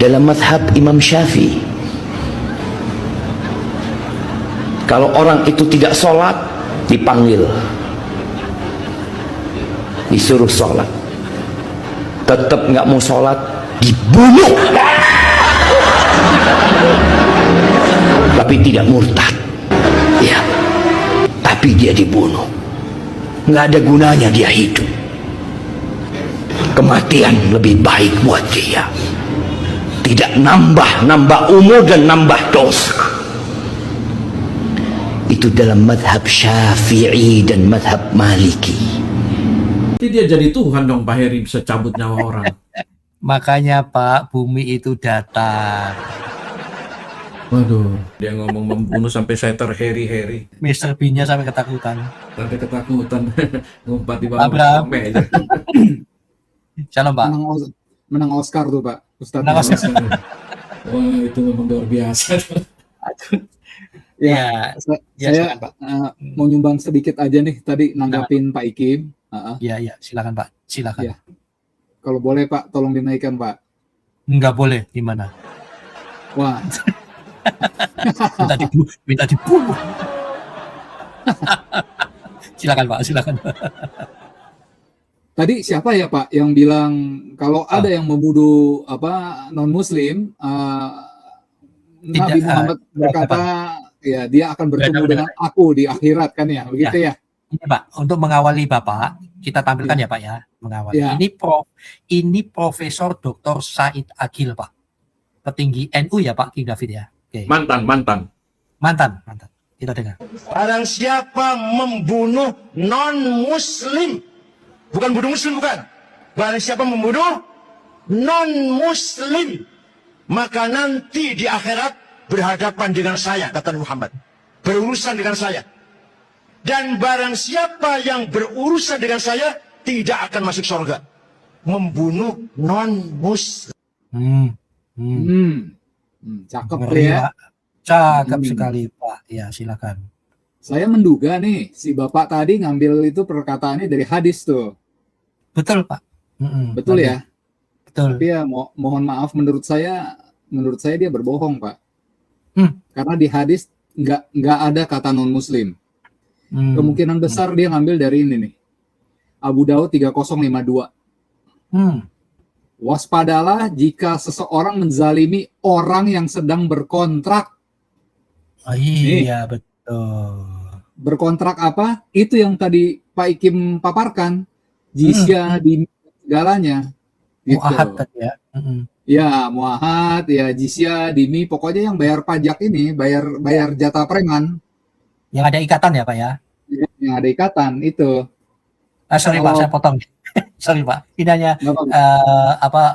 dalam mazhab Imam Syafi'i, kalau orang itu tidak sholat, dipanggil, disuruh sholat, tetap nggak mau sholat, dibunuh. Tapi tidak murtad, ya, tapi dia dibunuh. Nggak ada gunanya dia hidup. Kematian lebih baik buat dia. Tidak nambah umur dan nambah dosa. Itu dalam madhab Syafi'i dan madhab Maliki. Jadi dia jadi Tuhan dong Pak Heri, bisa cabut nyawa orang. Makanya Pak, bumi itu datar. Waduh, dia ngomong membunuh sampai saya terheri-heri. Mr. Bean-nya sampai ketakutan. Sampai ketakutan. Ngumpat di bawah Abraham. meja. Shalom Pak. Menang Oscar tuh Pak Ustadz. Menang Oscar. Wah, itu memang luar biasa. Ya, Saya silakan, Pak. mau nyumbang sedikit aja nih tadi nanggapin Pak Ikim. Ya, silakan Pak. Silakan. Ya. Kalau boleh Pak, tolong dinaikkan Pak. Enggak boleh, gimana? Wah, minta dibunuh. Silakan Pak, silakan. tadi siapa ya Pak yang bilang kalau ada yang membunuh non Muslim, Nabi Muhammad berkata ya dia akan bertemu dengan aku di akhirat kan ya, begitu ya? Ini Pak, untuk mengawali Bapak, kita tampilkan ya Pak ya, mengawali. Ya. Ini Profesor Dr. Said Agil Pak, petinggi NU ya Pak King David ya. Oke. Mantan. Kita dengar. Barang siapa membunuh non-muslim, bukan bunuh muslim, bukan. Barang siapa membunuh non-muslim, maka nanti di akhirat berhadapan dengan saya, kata Muhammad. Berurusan dengan saya. Dan barang siapa yang berurusan dengan saya, tidak akan masuk surga. Membunuh non-muslim. Cakep Ngeri, ya. Pak. Cakep sekali Pak. Ya, silakan. Saya menduga nih si Bapak tadi ngambil itu perkataannya dari hadis tuh. Betul Pak. Betul ya? Betul. Tapi ya mohon maaf, menurut saya dia berbohong Pak. Karena di hadis nggak ada kata non Muslim. Kemungkinan besar dia ngambil dari ini nih. Abu Daud 3052. Waspadalah jika seseorang menzalimi orang yang sedang berkontrak. Oh, iya, betul. Berkontrak apa? Itu yang tadi Pak Ikim paparkan. Jizya di segalanya. Gitu. Mu'ahad tadi ya. Ya, muahad, ya jizya, dimi, pokoknya yang bayar pajak ini, bayar jatah preman. Yang ada ikatan ya Pak ya. Yang ada ikatan itu. Sorry Pak, saya potong. Sorry Pak, ini hanya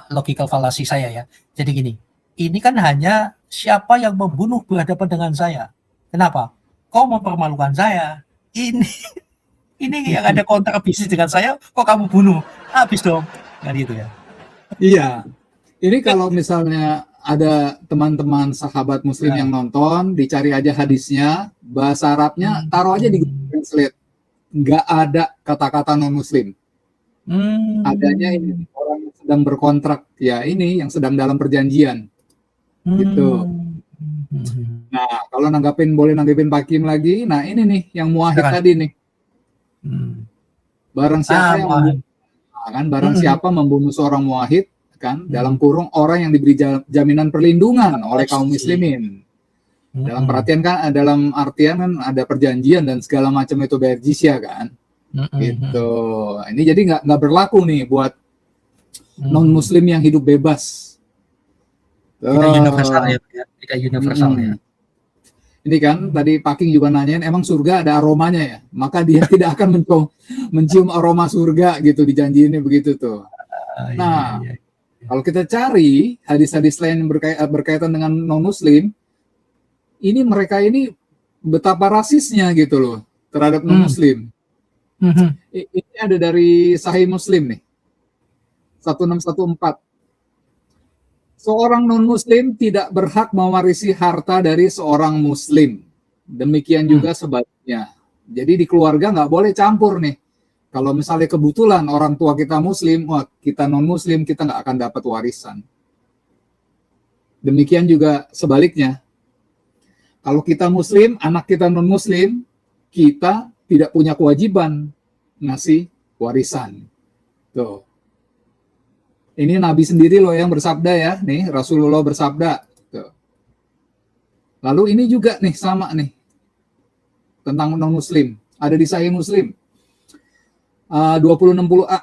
logical fallacy saya ya. Jadi gini, ini kan hanya siapa yang membunuh berhadapan dengan saya. Kenapa? Kau mempermalukan saya. Ini yang ada kontrak bisnis dengan saya, kok kamu bunuh? Habis dong. Kan gitu ya. Iya. Ini kalau misalnya ada teman-teman sahabat muslim yang nonton, dicari aja hadisnya, bahasa Arabnya taruh aja di Google Translate. Nggak ada kata-kata non-muslim. Adanya ini orang yang sedang berkontrak, ya ini yang sedang dalam perjanjian. Gitu. Nah, kalau boleh nanggapin Pak Kim lagi, nah ini nih yang muahid tadi nih. Barang siapa membunuh seorang muahid, kan dalam kurung orang yang diberi jaminan perlindungan oleh kaum muslimin. Dalam artian kan ada perjanjian dan segala macam itu bayar jizya kan. Gitu. Ini jadi nggak berlaku nih buat non muslim yang hidup bebas. Universal ya, universal ya. Ini kan tadi Pak King juga nanyain, emang surga ada aromanya ya? Maka dia tidak akan mencium aroma surga gitu, dijanjiinnya begitu tuh. Nah, kalau kita cari hadis-hadis lain yang berkaitan dengan non-muslim, ini mereka ini betapa rasisnya gitu loh terhadap non-muslim. Ini ada dari Sahih Muslim nih, 1614. Seorang non-muslim tidak berhak mewarisi harta dari seorang muslim. Demikian juga sebaliknya. Jadi di keluarga nggak boleh campur nih. Kalau misalnya kebetulan orang tua kita muslim, wah kita non-muslim, kita nggak akan dapat warisan. Demikian juga sebaliknya. Kalau kita muslim, anak kita non-muslim, kita tidak punya kewajiban ngasih warisan. Tuh. Ini Nabi sendiri loh yang bersabda ya, nih Rasulullah bersabda. Tuh. Lalu ini juga nih sama nih tentang non-muslim. Ada di Sahih Muslim 2060a.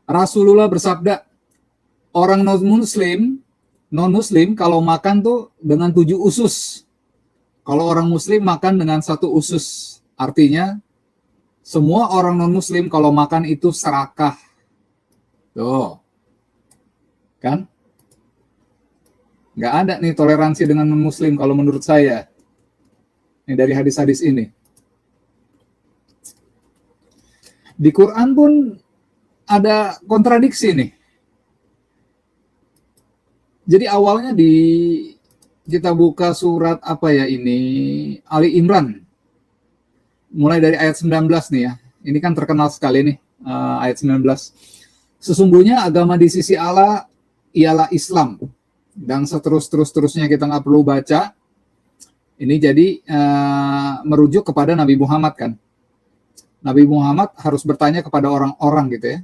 Rasulullah bersabda, orang non-muslim kalau makan tuh dengan 7 usus. Kalau orang muslim makan dengan 1 usus. Artinya semua orang non-muslim kalau makan itu serakah. Tuh. Kan? Nggak ada nih toleransi dengan non-muslim kalau menurut saya. Ini dari hadis-hadis ini. Di Quran pun ada kontradiksi nih. Jadi awalnya kita buka surat apa ya ini? Ali Imran. Mulai dari ayat 19 nih ya. Ini kan terkenal sekali nih ayat 19. Sesungguhnya agama di sisi Allah ialah Islam. Dan seterusnya kita nggak perlu baca. Ini jadi merujuk kepada Nabi Muhammad kan. Nabi Muhammad harus bertanya kepada orang-orang gitu ya,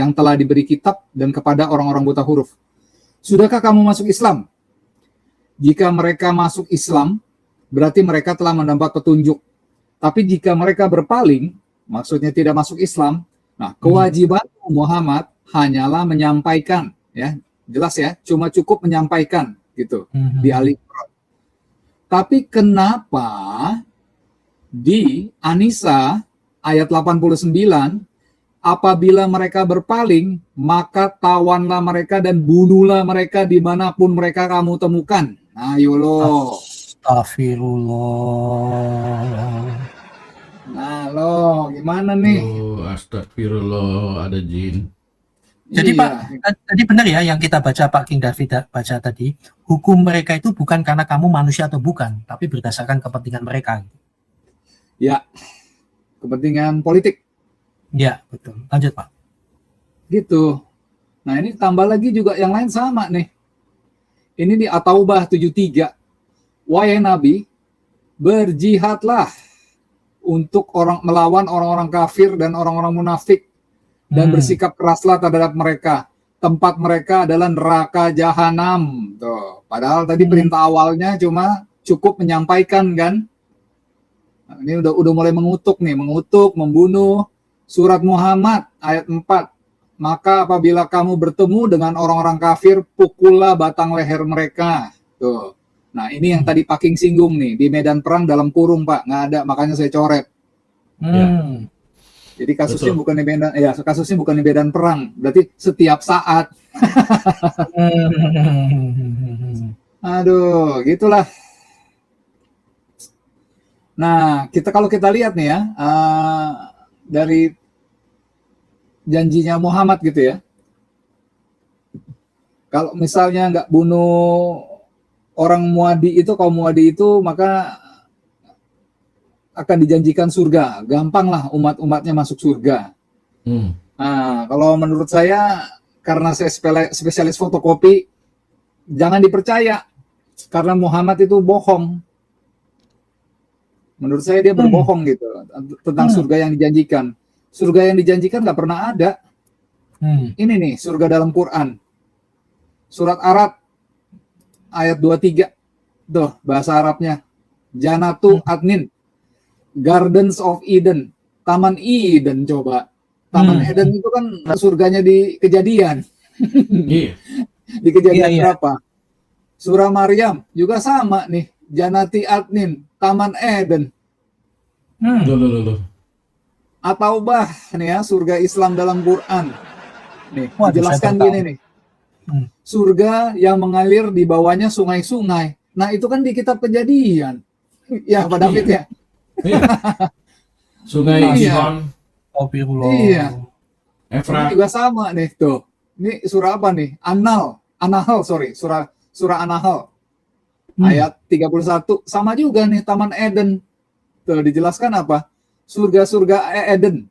yang telah diberi kitab dan kepada orang-orang buta huruf. Sudahkah kamu masuk Islam? Jika mereka masuk Islam, berarti mereka telah mendapat petunjuk. Tapi jika mereka berpaling, maksudnya tidak masuk Islam, nah kewajiban Muhammad hanyalah menyampaikan, ya jelas ya, cuma cukup menyampaikan gitu di Al-Imran. Tapi kenapa di An-Nisa ayat 89, apabila mereka berpaling, maka tawanlah mereka dan bunuhlah mereka dimanapun mereka kamu temukan. Ayo lo. Astagfirullah. Nah lo, gimana nih? Oh, astagfirullah, ada jin. Jadi Iya. Pak, tadi benar ya yang kita baca Pak King David baca tadi, hukum mereka itu bukan karena kamu manusia atau bukan, tapi berdasarkan kepentingan mereka. Ya, kepentingan politik. Ya, betul. Lanjut Pak. Gitu. Nah ini tambah lagi juga yang lain sama nih. Ini di At-Taubah 73. Wahai Nabi, berjihadlah untuk melawan orang-orang kafir dan orang-orang munafik dan bersikap keraslah terhadap mereka. Tempat mereka adalah neraka jahanam. Tuh. Padahal tadi perintah awalnya cuma cukup menyampaikan kan. Nah, ini udah mulai mengutuk nih, membunuh. Surat Muhammad ayat 4. Maka apabila kamu bertemu dengan orang-orang kafir, pukullah batang leher mereka. Tuh. Nah, ini yang tadi Pak King singgung nih, di medan perang dalam kurung, Pak. Nggak ada, makanya saya coret. Jadi kasusnya bukan di medan perang, berarti setiap saat. Aduh, gitulah. Nah, kalau kita lihat nih ya, dari janjinya Muhammad gitu ya. Kalau misalnya nggak bunuh orang Muadi itu, kaum Muadi itu, maka akan dijanjikan surga. Gampang lah umat-umatnya masuk surga. Nah, kalau menurut saya, karena saya spesialis fotokopi, jangan dipercaya. Karena Muhammad itu bohong. Menurut saya dia berbohong gitu tentang surga yang dijanjikan. Surga yang dijanjikan nggak pernah ada. Ini nih surga dalam Quran. Surat Arad ayat 23. Tuh bahasa Arabnya. Janatu Adnin. Gardens of Eden. Taman Eden coba. Taman Eden itu kan surganya di Kejadian. Di Kejadian berapa? Surah Maryam juga sama nih. Janati Adnin. Taman Eden. At-Taubah nih ya, surga Islam dalam Quran. Nih, dijelaskan gini nih. Surga yang mengalir di bawahnya sungai-sungai. Nah, itu kan di kitab Kejadian. Ya, Pak David ya. Sungai Gihon. Iya. Efrat. Ini juga sama nih tuh. Ini surah apa nih? An-Nahl, surah An-Nahl. Ayat 31 sama juga nih Taman Eden. Tuh dijelaskan apa? Surga-surga Eden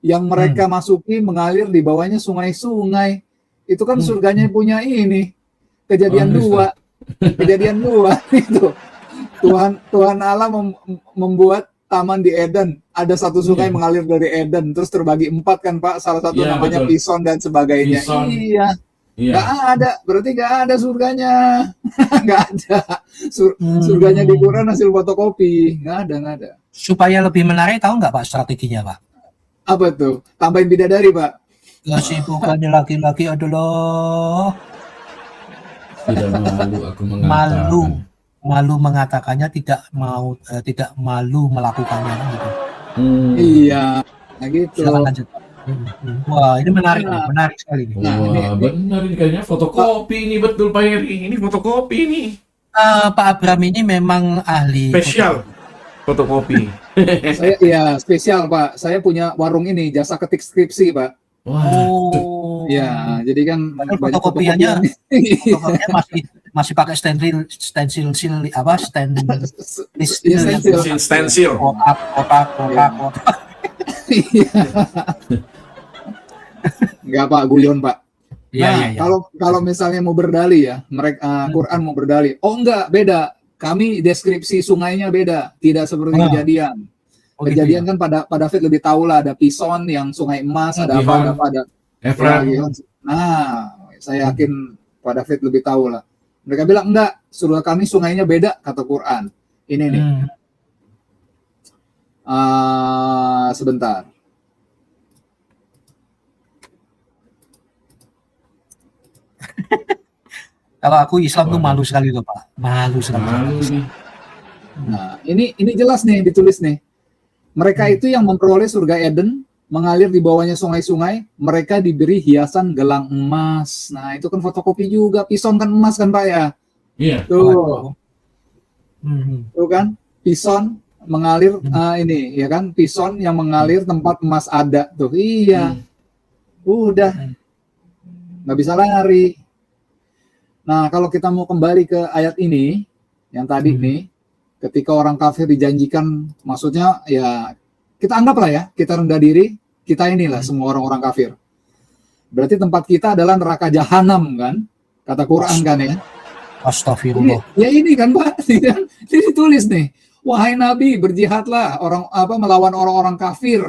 yang mereka masuki mengalir di bawahnya sungai-sungai. Itu kan surganya punya ini. kejadian Oh, 2. Kejadian 2 itu. Tuhan Allah membuat taman di Eden. Ada satu sungai Iya. mengalir dari Eden, terus terbagi 4 kan Pak. Salah satu Iya, namanya betul. Pison dan sebagainya. Pison. Iya. Iya. Nggak ada, berarti nggak ada surganya. Nggak ada. Surganya di Quran hasil fotokopi. Nggak ada. Supaya lebih menarik, tahu nggak Pak strateginya Pak? Apa tuh? Tambahin bidadari Pak. Kesibukannya laki-laki adalah Tidak malu aku mengatakan. malu mengatakannya, tidak malu melakukannya gitu. Iya. Nah gitu. Silakan lanjut. Wah, ini menarik nih, menarik sekali nih. Nah, Wah, ini- benar ini kayaknya fotokopi ini betul Pak Heri. Ini fotokopi ini. Pak Abram ini memang ahli Spesial fotokopi. Saya iya spesial Pak. Saya punya warung ini jasa ketik skripsi Pak. Wah. Oh, Ya, jadi kan Padahal banyak fotokopiannya fotokopian. fotokopiannya masih pakai stensil apa Iya, stensil. Stensil. kotak. Iya. Enggak Pak, guyon Pak. Iya, Nah, iya, iya. kalau misalnya mau berdali ya, mereka Quran mau berdali. Oh enggak, beda. Kami deskripsi sungainya beda, tidak seperti Nah. kejadian. Oh, gitu Kejadian ya. kan Pak David lebih tahu lah, ada Pison yang sungai emas, ada Gihon. ada. Efrat. Ya, gitu. Nah, saya yakin Pak David lebih tahu lah. Mereka bilang enggak, surga kami sungainya beda kata Quran. Ini nih. Sebentar. Kalau aku Islam tuh malu sekali loh Pak, malu sekali. Malu nih. Nah, ini jelas nih ditulis nih. Mereka itu yang memperoleh surga Eden, mengalir di bawahnya sungai-sungai, mereka diberi hiasan gelang emas. Nah, itu kan fotokopi juga, Pison kan emas kan Pak ya? Iya. Tuh, Hmm. tuh kan, Pison mengalir ini ya kan, Pison yang mengalir tempat emas ada tuh. Iya. Udah. Nggak bisa lari. Nah, kalau kita mau kembali ke ayat ini, yang tadi nih, ketika orang kafir dijanjikan, maksudnya ya, kita anggaplah ya, kita rendah diri, kita inilah semua orang-orang kafir. Berarti tempat kita adalah neraka jahanam kan? Kata Quran kan ya. Astagfirullah. Ya ini kan Pak, ini ditulis nih. Wahai Nabi, berjihadlah melawan orang-orang kafir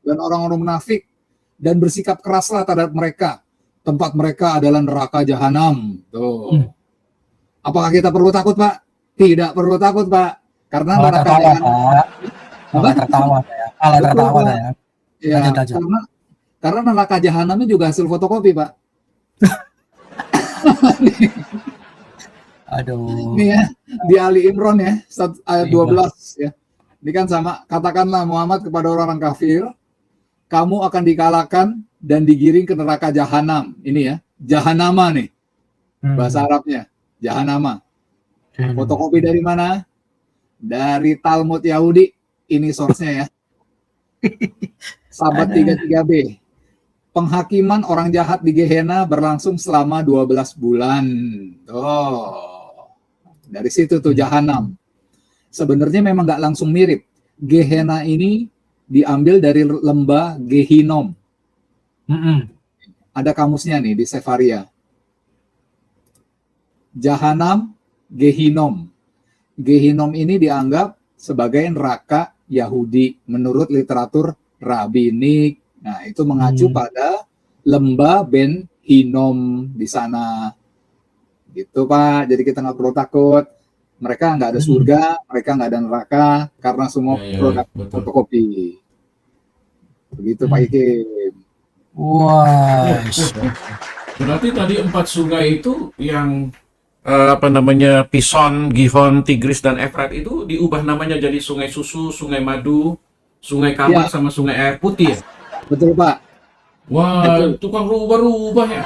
dan orang-orang munafik dan bersikap keraslah terhadap mereka. Tempat mereka adalah neraka jahanam. Tuh. Apakah kita perlu takut, Pak? Tidak perlu takut, Pak. Karena Malah neraka tertawa jahanam. Pak. Malah tertawa ya. Malah Betul, tertawa Pak. ya. Ya, Lanjut aja. karena neraka jahanamnya juga hasil fotokopi, Pak. Aduh. Ini ya, di Ali Imran ya, ayat 12 ya. Ini kan sama, katakanlah Muhammad kepada orang kafir, kamu akan dikalahkan dan digiring ke neraka jahanam. Ini ya, jahanama nih, bahasa Arabnya, jahanama. Fotokopi dari mana? Dari Talmud Yahudi. Ini source-nya ya. Sabat 33b. Penghakiman orang jahat di Gehenna berlangsung selama 12 bulan. Oh, dari situ tuh jahanam. Sebenarnya memang nggak langsung mirip. Gehenna ini diambil dari lembah Gehinom. Ada kamusnya nih di Sefaria. Jahanam, Gehinom. Gehinom ini dianggap sebagai neraka Yahudi menurut literatur rabbinik. Nah, itu mengacu pada lembah Ben Hinom di sana. Gitu, Pak. Jadi kita nggak perlu takut. Mereka nggak ada surga, mereka nggak ada neraka, karena semua produk fotokopi. Begitu, Pak Ikim. Wah. Berarti tadi 4 sungai itu yang Pison, Gihon, Tigris, dan Efrat itu diubah namanya jadi sungai susu, sungai madu, sungai kamar, sama sungai air putih ya? Betul, Pak. Wah, tukang rubah-rubah ya.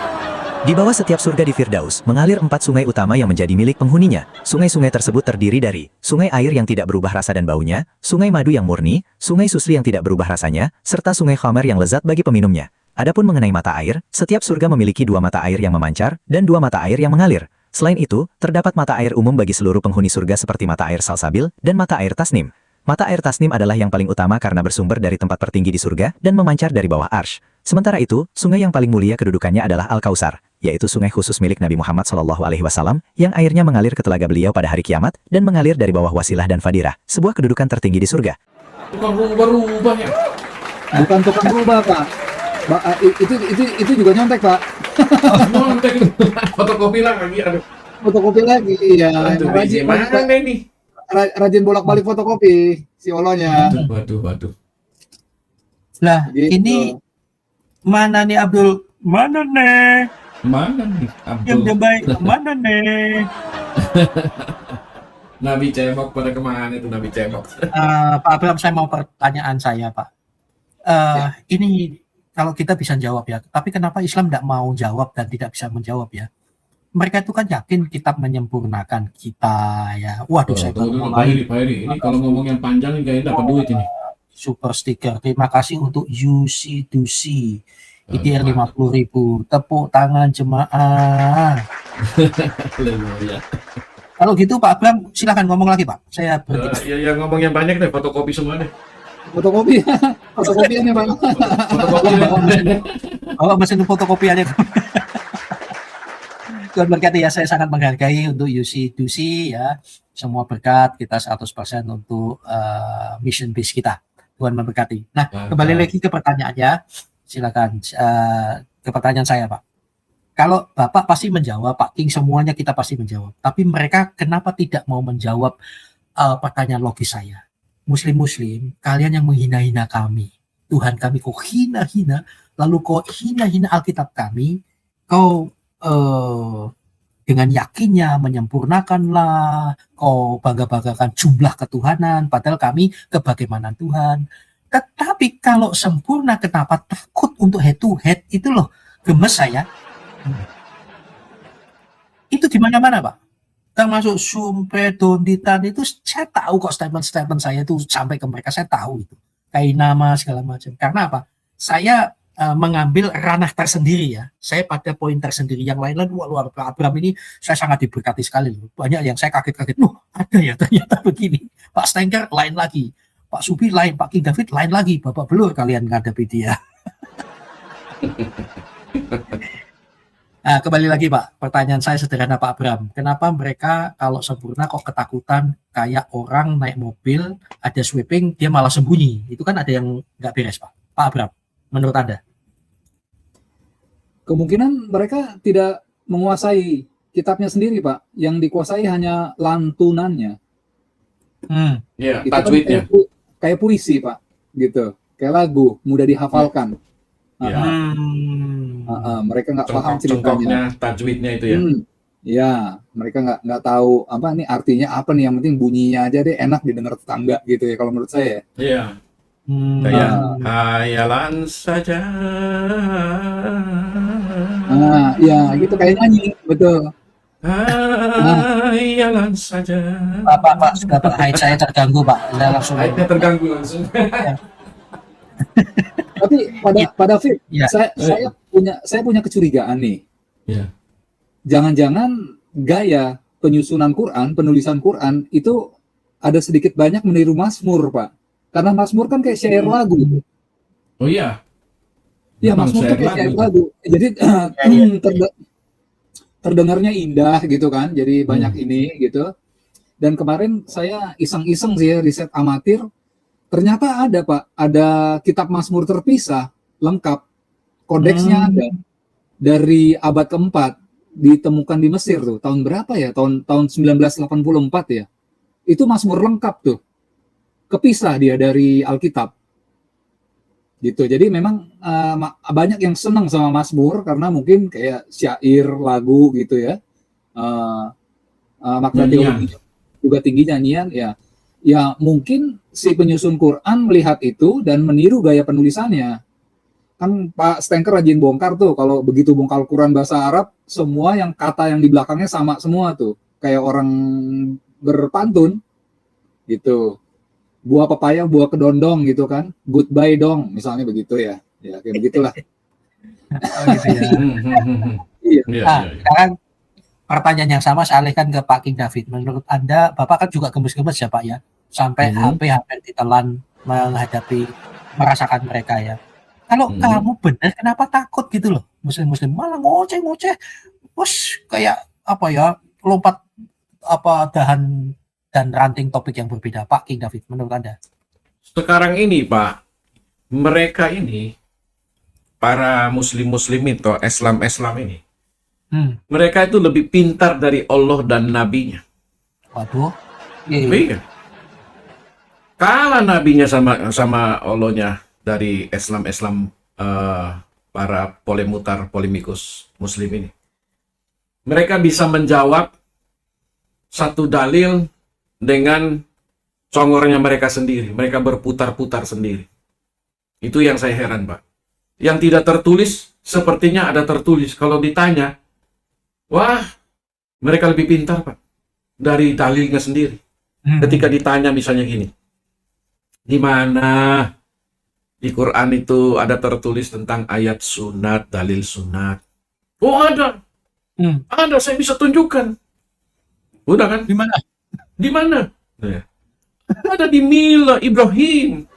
Di bawah setiap surga di Firdaus, mengalir 4 sungai utama yang menjadi milik penghuninya. Sungai-sungai tersebut terdiri dari sungai air yang tidak berubah rasa dan baunya, sungai madu yang murni, sungai susli yang tidak berubah rasanya, serta sungai khamar yang lezat bagi peminumnya. Adapun mengenai mata air, setiap surga memiliki 2 mata air yang memancar, dan 2 mata air yang mengalir. Selain itu, terdapat mata air umum bagi seluruh penghuni surga seperti mata air salsabil dan mata air tasnim. Mata air Tasnim adalah yang paling utama karena bersumber dari tempat tertinggi di surga dan memancar dari bawah arsy. Sementara itu, sungai yang paling mulia kedudukannya adalah Al-Kausar, yaitu sungai khusus milik Nabi Muhammad SAW yang airnya mengalir ke telaga beliau pada hari kiamat dan mengalir dari bawah Wasilah dan Fadirah, sebuah kedudukan tertinggi di surga. Tukang rubah-rubah ya. Bukan tukang berubah, Pak. Itu juga nyontek, Pak. Nyontek. Fotokopi lagi, aduh. Fotokopi lagi, iya. Aduh, gimana ini? Rajin bolak-balik fotokopi si Olonya. Waduh. Lah, Gitu. ini mana nih Abdul? Mana nih? Mana nih Yang Abdul? terbaik mana nih? Nabi cebok pada kemana itu Nabi cebok? Pak Abraham, saya mau pertanyaan saya, Pak. Ini kalau kita bisa jawab ya, tapi kenapa Islam tidak mau jawab dan tidak bisa menjawab ya? Mereka itu kan yakin kitab menyempurnakan kita ya. Waduh, saya baru mulai Pak Heri. Ini kalau ngomong yang panjang ini kayaknya dapat duit ini. super stiker. Terima kasih untuk UC Dusi. ITR 50.000. Tepuk tangan jemaah. Haleluya. Kalau gitu Pak Abraham silakan ngomong lagi Pak. Saya berhenti. Ya ngomong yang banyak deh, fotokopi semua deh. Fotokopi. Fotokopiannya, Pak. Fotokopi. Oh, mesin fotokopiannya. Tuhan berkati ya, saya sangat menghargai untuk UC Dusi ya. Semua berkat kita 100% untuk mission base kita. Tuhan memberkati. Nah, kembali lagi ke pertanyaannya. Silakan ke pertanyaan saya, Pak. Kalau Bapak pasti menjawab, Pak King, semuanya kita pasti menjawab. Tapi mereka kenapa tidak mau menjawab pertanyaan logis saya? Muslim-muslim, kalian yang menghina-hina kami. Tuhan kami kau hina-hina, lalu kau hina-hina Alkitab kami, kau dengan yakinnya menyempurnakanlah, kau bangga-banggakan jumlah ketuhanan, padahal kami kebagaimana Tuhan. Tetapi kalau sempurna, kenapa takut untuk head to head? Itu loh, gemes saya. Itu di mana-mana, Pak. Termasuk Sumpe, Donditan, itu saya tahu kok statement-statement saya itu sampai ke mereka, saya tahu itu. Kayak nama segala macam. Karena apa? Saya mengambil ranah tersendiri ya. Saya pada poin tersendiri. Yang lain-lain, wah Pak Abraham ini saya sangat diberkati sekali loh. Banyak yang saya kaget-kaget. Ada ya ternyata begini. Pak Stenker lain lagi. Pak Subi lain, Pak King David lain lagi. Bapak belur kalian ngadapi dia. Nah, kembali lagi Pak. Pertanyaan saya sederhana Pak Abraham. Kenapa mereka kalau sempurna kok ketakutan kayak orang naik mobil, ada sweeping, dia malah sembunyi. Itu kan ada yang nggak beres Pak. Pak Abraham, menurut Anda? Kemungkinan mereka tidak menguasai kitabnya sendiri, Pak. Yang dikuasai hanya lantunannya. Ya, Itu kan tajwidnya. kayak puisi, Pak. Gitu. Kayak lagu, mudah dihafalkan. Ya. Mereka nggak paham ceritanya. Tajwidnya itu ya. Ya, mereka nggak tahu apa nih artinya apa nih. Yang penting bunyinya aja deh enak didengar tetangga gitu ya. Kalau menurut saya. Iya. Kayak hayalan saja. Ya gitu kayak nyanyi, betul. Hayalan saja. Pak, sudah Pak, haid saya terganggu Pak. Saya langsung. Haidnya terganggu langsung. Tapi pada Fit, Ya. saya punya kecurigaan nih. Ya. Jangan-jangan gaya penyusunan Quran, penulisan Quran itu ada sedikit banyak meniru Mazmur, Pak. Karena Mazmur kan kayak syair lagu. Oh iya. Ya, Mazmur kan kayak syair lagu. Jadi terdengarnya indah gitu kan. Jadi banyak ini gitu. Dan kemarin saya iseng-iseng sih ya, riset amatir. Ternyata ada Pak, ada kitab Mazmur terpisah, lengkap. Kodeksnya ada. Dari abad keempat, ditemukan di Mesir tuh. Tahun berapa ya? Tahun 1984 ya. Itu Mazmur lengkap tuh. Kepisah dia dari Alkitab. Gitu. Jadi memang banyak yang senang sama Mazmur karena mungkin kayak syair, lagu gitu ya. Makna teologi juga tinggi, nyanyian ya. Ya mungkin si penyusun Quran melihat itu dan meniru gaya penulisannya. Kan Pak Stenker rajin bongkar tuh, kalau begitu bongkar Quran bahasa Arab, semua yang kata yang di belakangnya sama semua tuh. Kayak orang berpantun gitu. Buah pepaya, buah kedondong gitu kan. Goodbye dong, misalnya begitu ya. Ya kayak begitulah. Oh gitu ya. Iya. Sekarang pertanyaan yang sama saya alihkan ke Pak King David. Menurut Anda, Bapak kan juga gemes-gemes ya Pak ya. sampai HP hampir ditelan merasakan mereka ya. Kalau kamu benar, kenapa takut gitu loh? Muslim-muslim malah ngoceh-ngoceh, kayak apa ya, lompat dahan dan ranting topik yang berbeda, Pak King David, menurut Anda? Sekarang ini, Pak, mereka ini, para muslim-muslim itu, Islam ini, mereka itu lebih pintar dari Allah dan Nabinya. Waduh. Iya. Kalah Nabinya sama Allahnya dari Islam para polemikus muslim ini. Mereka bisa menjawab satu dalil dengan congornya mereka sendiri. Mereka berputar-putar sendiri. Itu yang saya heran, Pak. Yang tidak tertulis, sepertinya ada tertulis. Kalau ditanya, wah, mereka lebih pintar, Pak, dari dalilnya sendiri. Ketika ditanya misalnya gini, di mana di Quran itu ada tertulis tentang ayat sunat, dalil sunat? Oh, ada. Ada, saya bisa tunjukkan. Udah kan? Di mana? Di mana? Nah, ada di Mila Ibrahim.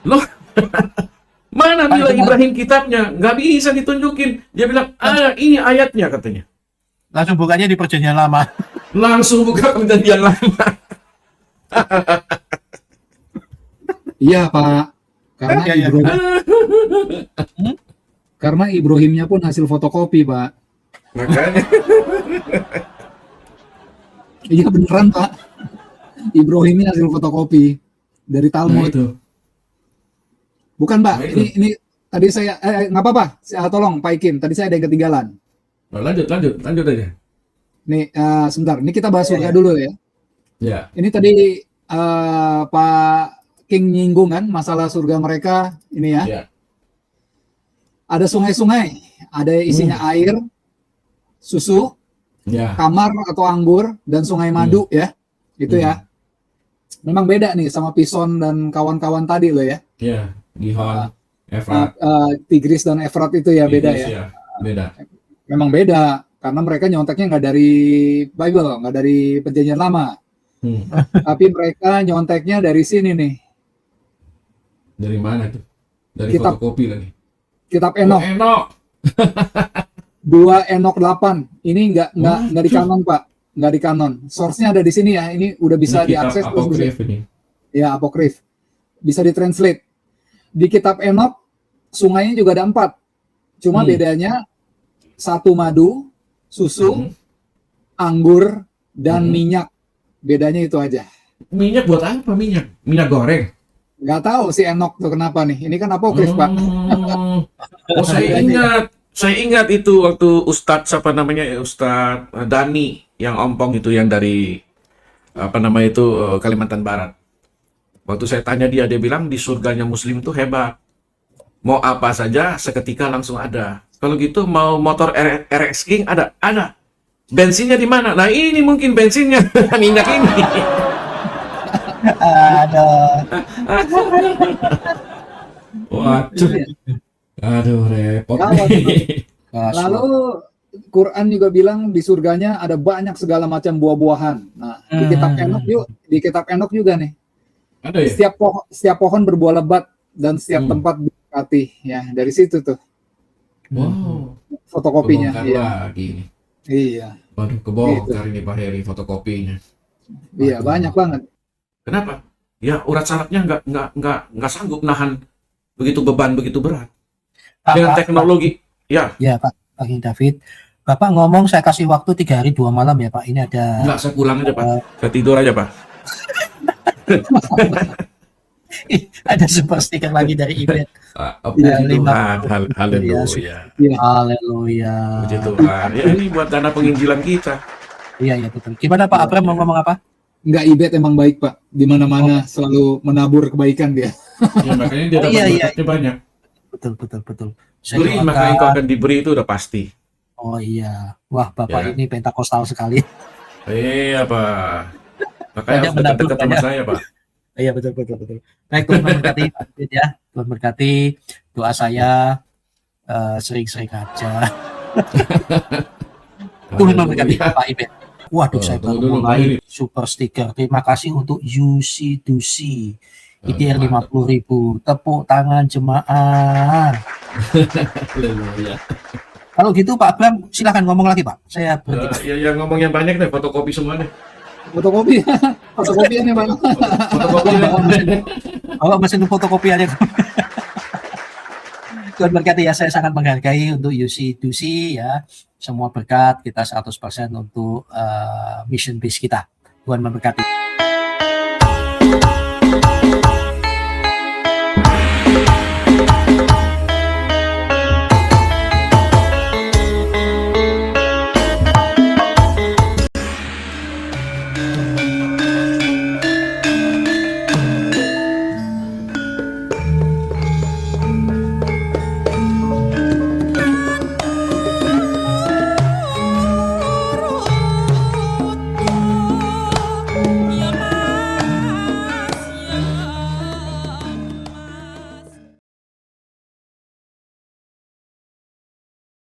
Loh, mana Mila Ibrahim kitabnya? Nggak bisa ditunjukin. Dia bilang, ini ayatnya katanya. Langsung bukanya di Perjanjian Lama. Langsung buka Perjanjian Lama. Iya Pak, karena karena Ibrahimnya pun hasil fotokopi Pak. Makanya. Iya beneran Pak, Ibrahimnya hasil fotokopi dari Talmud. Itu. Bukan Pak, ini tadi saya nggak apa-apa, tolong Pak Ikin, tadi saya ada yang ketinggalan. Nah, lanjut aja. Nih sebentar, ini kita bahas surga dulu ya. Ya. Ini tadi Pak King nyinggung kan masalah surga mereka ini ya. Ya. Ada sungai-sungai, ada isinya air, susu, Ya. kamar atau anggur, dan sungai madu ya. Itu ya. Memang beda nih sama Pison dan kawan-kawan tadi loh ya. Ya. Gihon, Efrat, Tigris dan Efrat itu ya beda ya. Beda. Memang beda karena mereka nyonteknya nggak dari Bible, nggak dari Perjanjian Lama. Tapi mereka nyonteknya dari sini nih. Dari mana tuh? Dari Kitab- fotokopi lagi. Kitab Enok. Enok. 2 Enok 8. Ini nggak di kanon Pak, nggak di kanon. Source-nya ada di sini ya. Ini udah bisa Ini kitab diakses terus bisa. apokrif ini. Ya apokrif. Bisa ditranslate. Di Kitab Enok sungainya juga ada 4. Cuma bedanya 1 madu, susu, anggur, dan minyak. Bedanya itu aja. Minyak buat apa minyak? Minyak goreng. Nggak tahu si Enok tuh kenapa nih. Ini kan apokrif Pak. Oh, saya ingat itu waktu Ustadz siapa namanya Ustadz Dani yang ompong itu yang dari Kalimantan Barat. Waktu saya tanya dia bilang di surganya Muslim itu hebat. Mau apa saja seketika langsung ada. Kalau gitu mau motor RX King ada. Bensinnya di mana? Nah ini mungkin bensinnya minyak ini. Waduh. Aduh repot. Lalu Quran juga bilang di surganya ada banyak segala macam buah-buahan. Nah, di Kitab Enok juga nih. Ada ya? Setiap pohon berbuah lebat dan setiap tempat diberkati. Ya, dari situ tuh. Wow. Fotokopinya. Kebongkar Iya. lagi nih. Iya. Waduh, kebongkar ini Pak Heri fotokopinya. Iya, Waduh. banyak banget. Kenapa? Ya urat sarafnya nggak sanggup nahan begitu beban begitu berat. Dengan teknologi, ya. Ya Pak King David. Bapak ngomong saya kasih waktu 3 hari 2 malam ya Pak. Ini ada. Enggak, saya pulang aja Pak. Saya tidur aja Pak. Ada super stiker lagi dari Ibet. Puji Iya, Tuhan, haleluya. Haleluya. Puji Tuhan. Ya ini buat dana penginjilan kita. Iya betul. Gimana Pak Abram mau ngomong apa? Enggak, Ibet emang baik Pak. Di mana-mana selalu menabur kebaikan dia. Ya makanya dia dapat berkatnya banyak. Betul. Beri maka engkau akan diberi itu udah pasti. Oh iya. Wah, Bapak Ya. ini pentakostal sekali. Iya Pak. Makanya Banyak harus dekat-dekat sama menabur, saya Pak. Iya betul. Baik, Tuhan memberkati Pak David ya. Tuhan berkati. Doa saya sering-sering aja. Tuhan memberkati Pak Ibet. Waduh, saya Tunggu baru dulu Pak mulai. Heri. super stiker. Terima kasih untuk UC2C. ITR 50.000. Tepuk tangan jemaah. Ya. Kalau gitu Pak Bram silahkan ngomong lagi Pak. Saya berhenti. Ya, yang ngomong yang banyak deh, fotokopi semua deh. Fotokopi, fotokopiannya Bang. Fotokopi deh. Oh, mesin fotokopiannya. Tuhan berkati ya, saya sangat menghargai untuk UC2C ya. Semua berkat kita 100% untuk mission base kita. Tuhan memberkati.